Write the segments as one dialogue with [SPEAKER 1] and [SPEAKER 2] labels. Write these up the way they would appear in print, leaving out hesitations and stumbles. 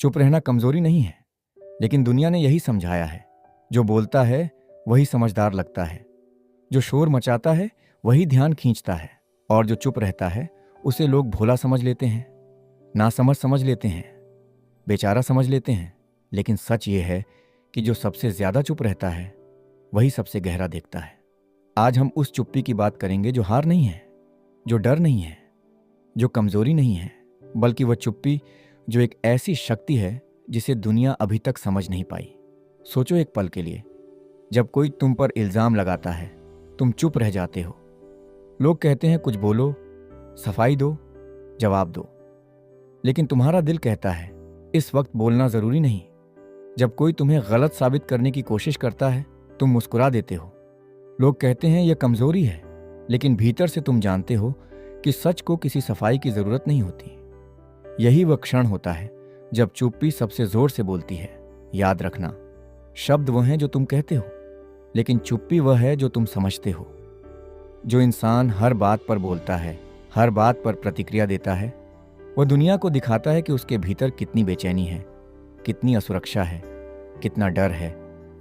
[SPEAKER 1] चुप रहना कमजोरी नहीं है, लेकिन दुनिया ने यही समझाया है। जो बोलता है वही समझदार लगता है, जो शोर मचाता है वही ध्यान खींचता है, और जो चुप रहता है उसे लोग भोला समझ लेते हैं, नासमझ समझ लेते हैं, बेचारा समझ लेते हैं। लेकिन सच ये है कि जो सबसे ज्यादा चुप रहता है वही सबसे गहरा देखता है। आज हम उस चुप्पी की बात करेंगे जो हार नहीं है, जो डर नहीं है, जो कमजोरी नहीं है, बल्कि वह चुप्पी जो एक ऐसी शक्ति है जिसे दुनिया अभी तक समझ नहीं पाई। सोचो एक पल के लिए, जब कोई तुम पर इल्जाम लगाता है, तुम चुप रह जाते हो। लोग कहते हैं कुछ बोलो, सफाई दो, जवाब दो, लेकिन तुम्हारा दिल कहता है इस वक्त बोलना जरूरी नहीं। जब कोई तुम्हें गलत साबित करने की कोशिश करता है, तुम मुस्कुरा देते हो। लोग कहते हैं यह कमजोरी है, लेकिन भीतर से तुम जानते हो कि सच को किसी सफाई की जरूरत नहीं होती। यही वह क्षण होता है जब चुप्पी सबसे जोर से बोलती है। याद रखना, शब्द वह हैं जो तुम कहते हो, लेकिन चुप्पी वह है जो तुम समझते हो। जो इंसान हर बात पर बोलता है, हर बात पर प्रतिक्रिया देता है, वह दुनिया को दिखाता है कि उसके भीतर कितनी बेचैनी है, कितनी असुरक्षा है, कितना डर है।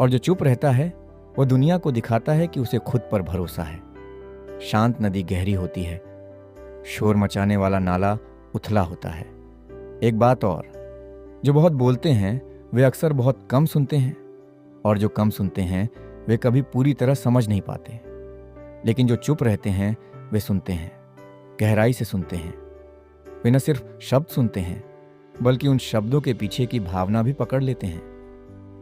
[SPEAKER 1] और जो चुप रहता है वह दुनिया को दिखाता है कि उसे खुद पर भरोसा है। शांत नदी गहरी होती है, शोर मचाने वाला नाला उथला होता है। एक बात और, जो बहुत बोलते हैं वे अक्सर बहुत कम सुनते हैं, और जो कम सुनते हैं वे कभी पूरी तरह समझ नहीं पाते। लेकिन जो चुप रहते हैं वे सुनते हैं, गहराई से सुनते हैं। वे न सिर्फ शब्द सुनते हैं, बल्कि उन शब्दों के पीछे की भावना भी पकड़ लेते हैं।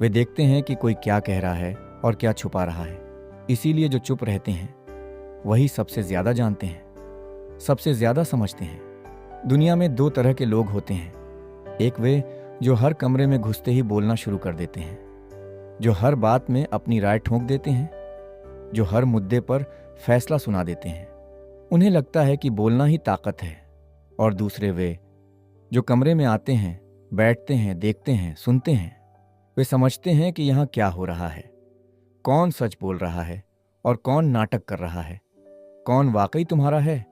[SPEAKER 1] वे देखते हैं कि कोई क्या कह रहा है और क्या छुपा रहा है। इसीलिए जो चुप रहते हैं वही सबसे ज्यादा जानते हैं, सबसे ज्यादा समझते हैं। दुनिया में दो तरह के लोग होते हैं। एक वे जो हर कमरे में घुसते ही बोलना शुरू कर देते हैं, जो हर बात में अपनी राय ठोंक देते हैं, जो हर मुद्दे पर फैसला सुना देते हैं। उन्हें लगता है कि बोलना ही ताकत है। और दूसरे वे जो कमरे में आते हैं, बैठते हैं, देखते हैं, सुनते हैं। वे समझते हैं कि यहाँ क्या हो रहा है, कौन सच बोल रहा है और कौन नाटक कर रहा है, कौन वाकई तुम्हारा है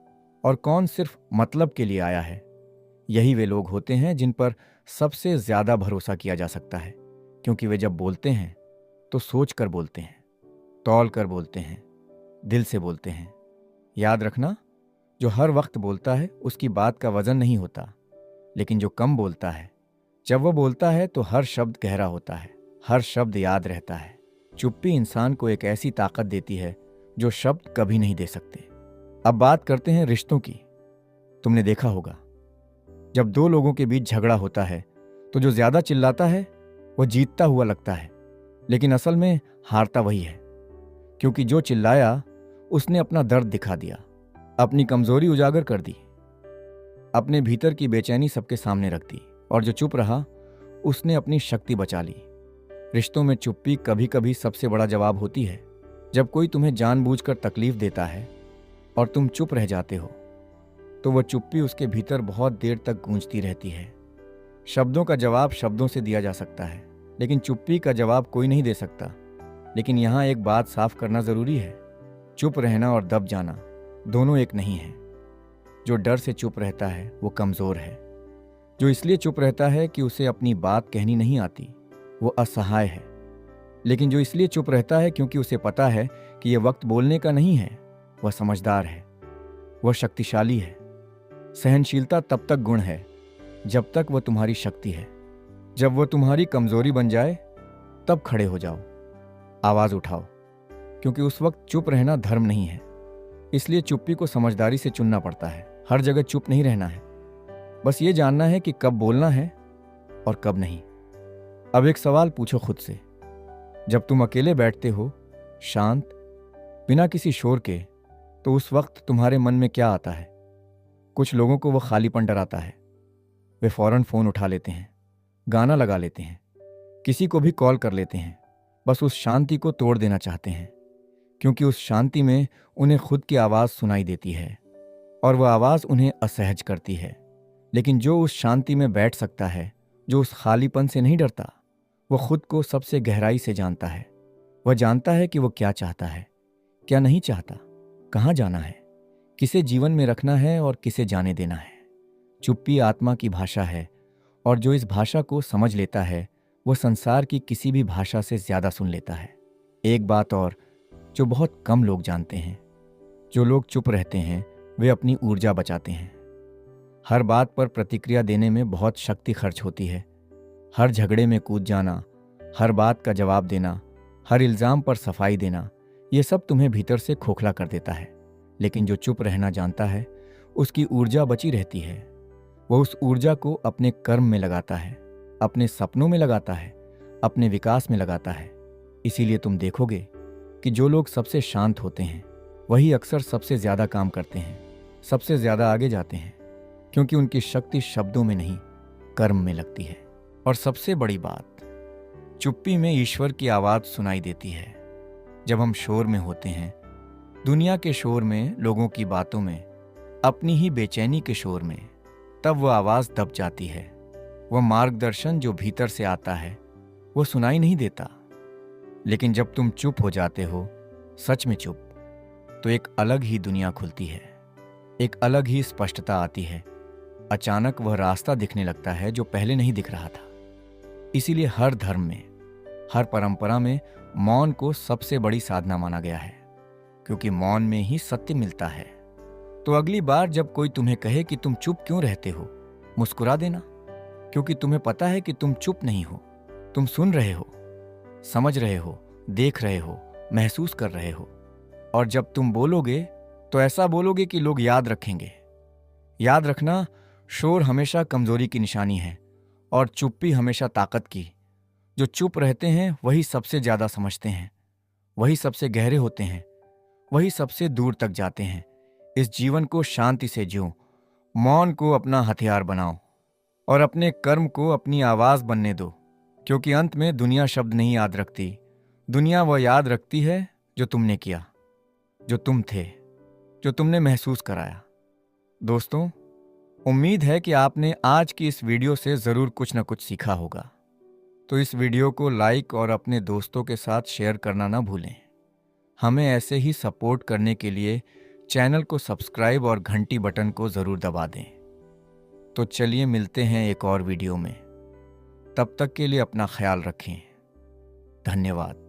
[SPEAKER 1] और कौन सिर्फ मतलब के लिए आया है। यही वे लोग होते हैं जिन पर सबसे ज्यादा भरोसा किया जा सकता है, क्योंकि वे जब बोलते हैं तो सोच कर बोलते हैं, तौल कर बोलते हैं, दिल से बोलते हैं। याद रखना, जो हर वक्त बोलता है उसकी बात का वजन नहीं होता, लेकिन जो कम बोलता है, जब वह बोलता है तो हर शब्द गहरा होता है, हर शब्द याद रहता है। चुप्पी इंसान को एक ऐसी ताकत देती है जो शब्द कभी नहीं दे सकते। अब बात करते हैं रिश्तों की। तुमने देखा होगा, जब दो लोगों के बीच झगड़ा होता है तो जो ज्यादा चिल्लाता है वह जीतता हुआ लगता है, लेकिन असल में हारता वही है। क्योंकि जो चिल्लाया उसने अपना दर्द दिखा दिया, अपनी कमजोरी उजागर कर दी, अपने भीतर की बेचैनी सबके सामने रख दी। और जो चुप रहा उसने अपनी शक्ति बचा ली। रिश्तों में चुप्पी कभी कभी सबसे बड़ा जवाब होती है। जब कोई तुम्हें जानबूझकर तकलीफ देता है और तुम चुप रह जाते हो, तो वह चुप्पी उसके भीतर बहुत देर तक गूंजती रहती है। शब्दों का जवाब शब्दों से दिया जा सकता है, लेकिन चुप्पी का जवाब कोई नहीं दे सकता। लेकिन यहाँ एक बात साफ करना जरूरी है, चुप रहना और दब जाना दोनों एक नहीं है। जो डर से चुप रहता है वो कमजोर है। जो इसलिए चुप रहता है कि उसे अपनी बात कहनी नहीं आती, वो असहाय है। लेकिन जो इसलिए चुप रहता है क्योंकि उसे पता है कि यह वक्त बोलने का नहीं है, वह समझदार है, वह शक्तिशाली है। सहनशीलता तब तक गुण है जब तक वह तुम्हारी शक्ति है। जब वह तुम्हारी कमजोरी बन जाए तब खड़े हो जाओ, आवाज उठाओ, क्योंकि उस वक्त चुप रहना धर्म नहीं है। इसलिए चुप्पी को समझदारी से चुनना पड़ता है। हर जगह चुप नहीं रहना है, बस ये जानना है कि कब बोलना है और कब नहीं। अब एक सवाल पूछो खुद से, जब तुम अकेले बैठते हो, शांत, बिना किसी शोर के, तो उस वक्त तुम्हारे मन में क्या आता है? कुछ लोगों को वो खालीपन डराता है। वे फौरन फोन उठा लेते हैं, गाना लगा लेते हैं, किसी को भी कॉल कर लेते हैं, बस उस शांति को तोड़ देना चाहते हैं। क्योंकि उस शांति में उन्हें खुद की आवाज सुनाई देती है और वह आवाज उन्हें असहज करती है। लेकिन जो उस शांति में बैठ सकता है, जो उस खालीपन से नहीं डरता, वह खुद को सबसे गहराई से जानता है। वह जानता है कि वो क्या चाहता है, क्या नहीं चाहता, कहाँ जाना है, किसे जीवन में रखना है और किसे जाने देना है। चुप्पी आत्मा की भाषा है और जो इस भाषा को समझ लेता है वह संसार की किसी भी भाषा से ज़्यादा सुन लेता है। एक बात और जो बहुत कम लोग जानते हैं, जो लोग चुप रहते हैं वे अपनी ऊर्जा बचाते हैं। हर बात पर प्रतिक्रिया देने में बहुत शक्ति खर्च होती है। हर झगड़े में कूद जाना, हर बात का जवाब देना, हर इल्ज़ाम पर सफाई देना, ये सब तुम्हें भीतर से खोखला कर देता है। लेकिन जो चुप रहना जानता है उसकी ऊर्जा बची रहती है। वह उस ऊर्जा को अपने कर्म में लगाता है, अपने सपनों में लगाता है, अपने विकास में लगाता है। इसीलिए तुम देखोगे कि जो लोग सबसे शांत होते हैं वही अक्सर सबसे ज़्यादा काम करते हैं, सबसे ज़्यादा आगे जाते हैं, क्योंकि उनकी शक्ति शब्दों में नहीं कर्म में लगती है। और सबसे बड़ी बात, चुप्पी में ईश्वर की आवाज़ सुनाई देती है। जब हम शोर में होते हैं, दुनिया के शोर में, लोगों की बातों में, अपनी ही बेचैनी के शोर में, तब वह आवाज़ दब जाती है। वह मार्गदर्शन जो भीतर से आता है वो सुनाई नहीं देता। लेकिन जब तुम चुप हो जाते हो, सच में चुप, तो एक अलग ही दुनिया खुलती है, एक अलग ही स्पष्टता आती है। अचानक वह रास्ता दिखने लगता है जो पहले नहीं दिख रहा था। इसीलिए हर धर्म में, हर परंपरा में मौन को सबसे बड़ी साधना माना गया है, क्योंकि मौन में ही सत्य मिलता है। तो अगली बार जब कोई तुम्हें कहे कि तुम चुप क्यों रहते हो, मुस्कुरा देना, क्योंकि तुम्हें पता है कि तुम चुप नहीं हो, तुम सुन रहे हो, समझ रहे हो, देख रहे हो, महसूस कर रहे हो। और जब तुम बोलोगे तो ऐसा बोलोगे कि लोग याद रखेंगे। याद रखना, शोर हमेशा कमजोरी की निशानी है और चुप्पी हमेशा ताकत की। जो चुप रहते हैं वही सबसे ज्यादा समझते हैं, वही सबसे गहरे होते हैं, वही सबसे दूर तक जाते हैं। इस जीवन को शांति से जियो, मौन को अपना हथियार बनाओ और अपने कर्म को अपनी आवाज बनने दो, क्योंकि अंत में दुनिया शब्द नहीं याद रखती। दुनिया वह याद रखती है जो तुमने किया, जो तुम थे, जो तुमने महसूस कराया। दोस्तों, उम्मीद है कि आपने आज की इस वीडियो से ज़रूर कुछ न कुछ सीखा होगा। तो इस वीडियो को लाइक और अपने दोस्तों के साथ शेयर करना ना भूलें। हमें ऐसे ही सपोर्ट करने के लिए चैनल को सब्सक्राइब और घंटी बटन को ज़रूर दबा दें। तो चलिए मिलते हैं एक और वीडियो में। तब तक के लिए अपना ख्याल रखें। धन्यवाद।